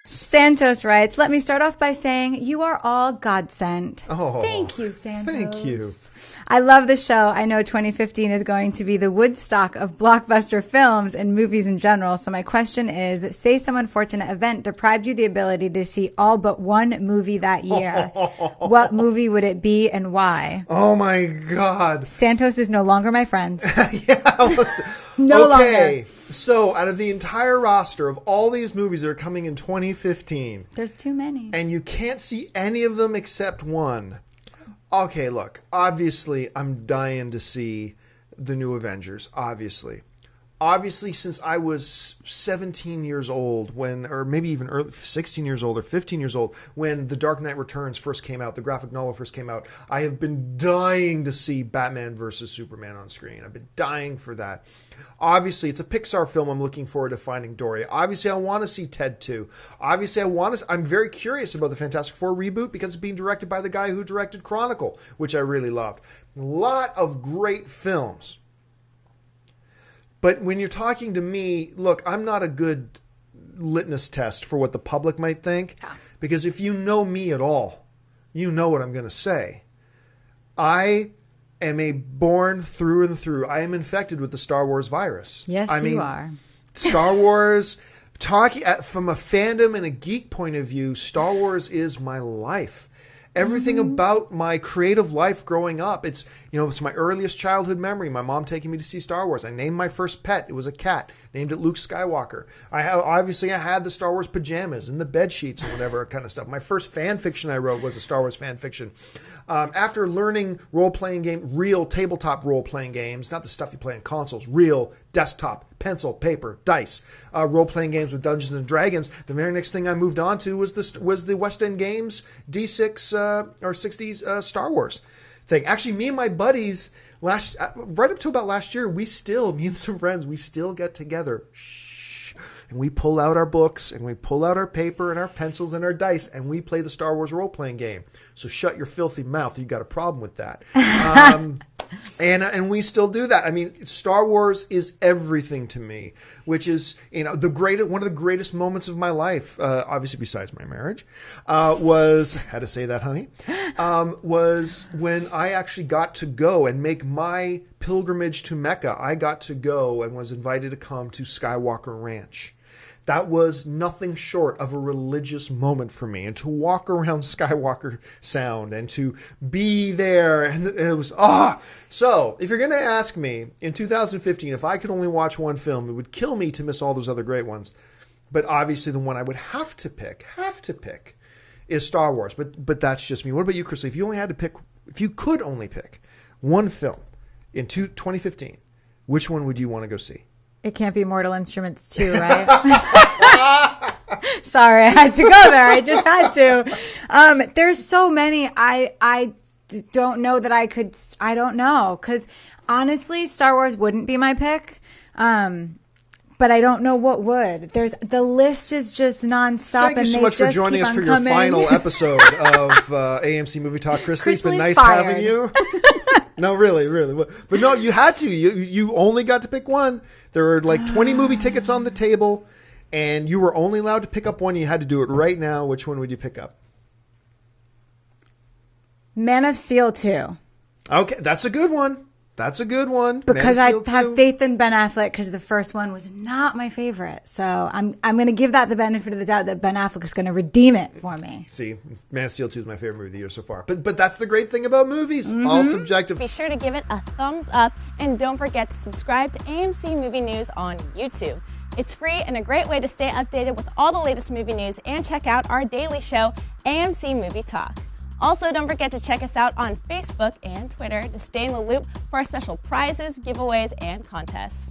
Santos writes, let me start off by saying you are all God sent. Oh, thank you, Santos. Thank you. I love the show. I know 2015 is going to be the Woodstock of blockbuster films and movies in general. So my question is, say some unfortunate event deprived you the ability to see all but one movie that year. What movie would it be and why? Oh my God. Santos is no longer my friend. No longer. Okay, so out of the entire roster of all these movies that are coming in 2015, There's too many. and you can't see any of them except one. Okay, look, obviously I'm dying to see the new Avengers, obviously. Obviously, since I was 17 years old when, or maybe even 16 years old or 15 years old, when The Dark Knight Returns first came out, the graphic novel first came out, I have been dying to see Batman versus Superman on screen. I've been dying for that. Obviously, it's a Pixar film. I'm looking forward to Finding Dory. Obviously, I want to see Ted 2. Obviously, I'm very curious about the Fantastic Four reboot because it's being directed by the guy who directed Chronicle, which I really loved. A lot of great films. But when you're talking to me, look, I'm not a good litmus test for what the public might think. Because if you know me at all, you know what I'm going to say. I am a born through and through. I am infected with the Star Wars virus. Yes, you are. Star Wars, talking from a fandom and a geek point of view, Star Wars is my life. Everything about my creative life growing up. It's my earliest childhood memory. My mom taking me to see Star Wars. I named my first pet. It was a cat. Named it Luke Skywalker. I had the Star Wars pajamas and the bed sheets and whatever kind of stuff. My first fan fiction I wrote was a Star Wars fan fiction. After learning real tabletop role-playing games, not the stuff you play on consoles, real desktop, pencil, paper, dice, role-playing games with Dungeons and Dragons, the very next thing I moved on to was the West End Games D6 or 60s Star Wars thing. Actually, me and my buddies, right up to about last year, me and some friends, we still get together. And we pull out our books, and we pull out our paper and our pencils and our dice, and we play the Star Wars role-playing game. So shut your filthy mouth. You got a problem with that. And we still do that. I mean, Star Wars is everything to me, which is, one of the greatest moments of my life, obviously besides my marriage, was, had to say that, honey, was when I actually got to go and make my pilgrimage to Mecca. I got to go and was invited to come to Skywalker Ranch. That was nothing short of a religious moment for me. And to walk around Skywalker Sound and to be there, and it was, So, if you're going to ask me, in 2015, if I could only watch one film, it would kill me to miss all those other great ones. But obviously the one I would have to pick, is Star Wars. But that's just me. What about you, Chris? If you could only pick one film in 2015, which one would you want to go see? It can't be Mortal Instruments 2, right? Sorry, I had to go there. I just had to. There's so many. I don't know that I could. I don't know. Because honestly, Star Wars wouldn't be my pick. But I don't know what would. The list is just nonstop. Thank you so much for joining us for your final episode of AMC Movie Talk, Christy. It's been nice having you. No, really. But no, you had to. You only got to pick one. There were like 20 movie tickets on the table, and you were only allowed to pick up one. You had to do it right now. Which one would you pick up? Man of Steel 2. Okay, that's a good one. Because I have faith in Ben Affleck, because the first one was not my favorite. So I'm going to give that the benefit of the doubt that Ben Affleck is going to redeem it for me. See, Man of Steel 2 is my favorite movie of the year so far. But that's the great thing about movies. All subjective. Be sure to give it a thumbs up, and don't forget to subscribe to AMC Movie News on YouTube. It's free and a great way to stay updated with all the latest movie news, and check out our daily show, AMC Movie Talk. Also, don't forget to check us out on Facebook and Twitter to stay in the loop for our special prizes, giveaways, and contests.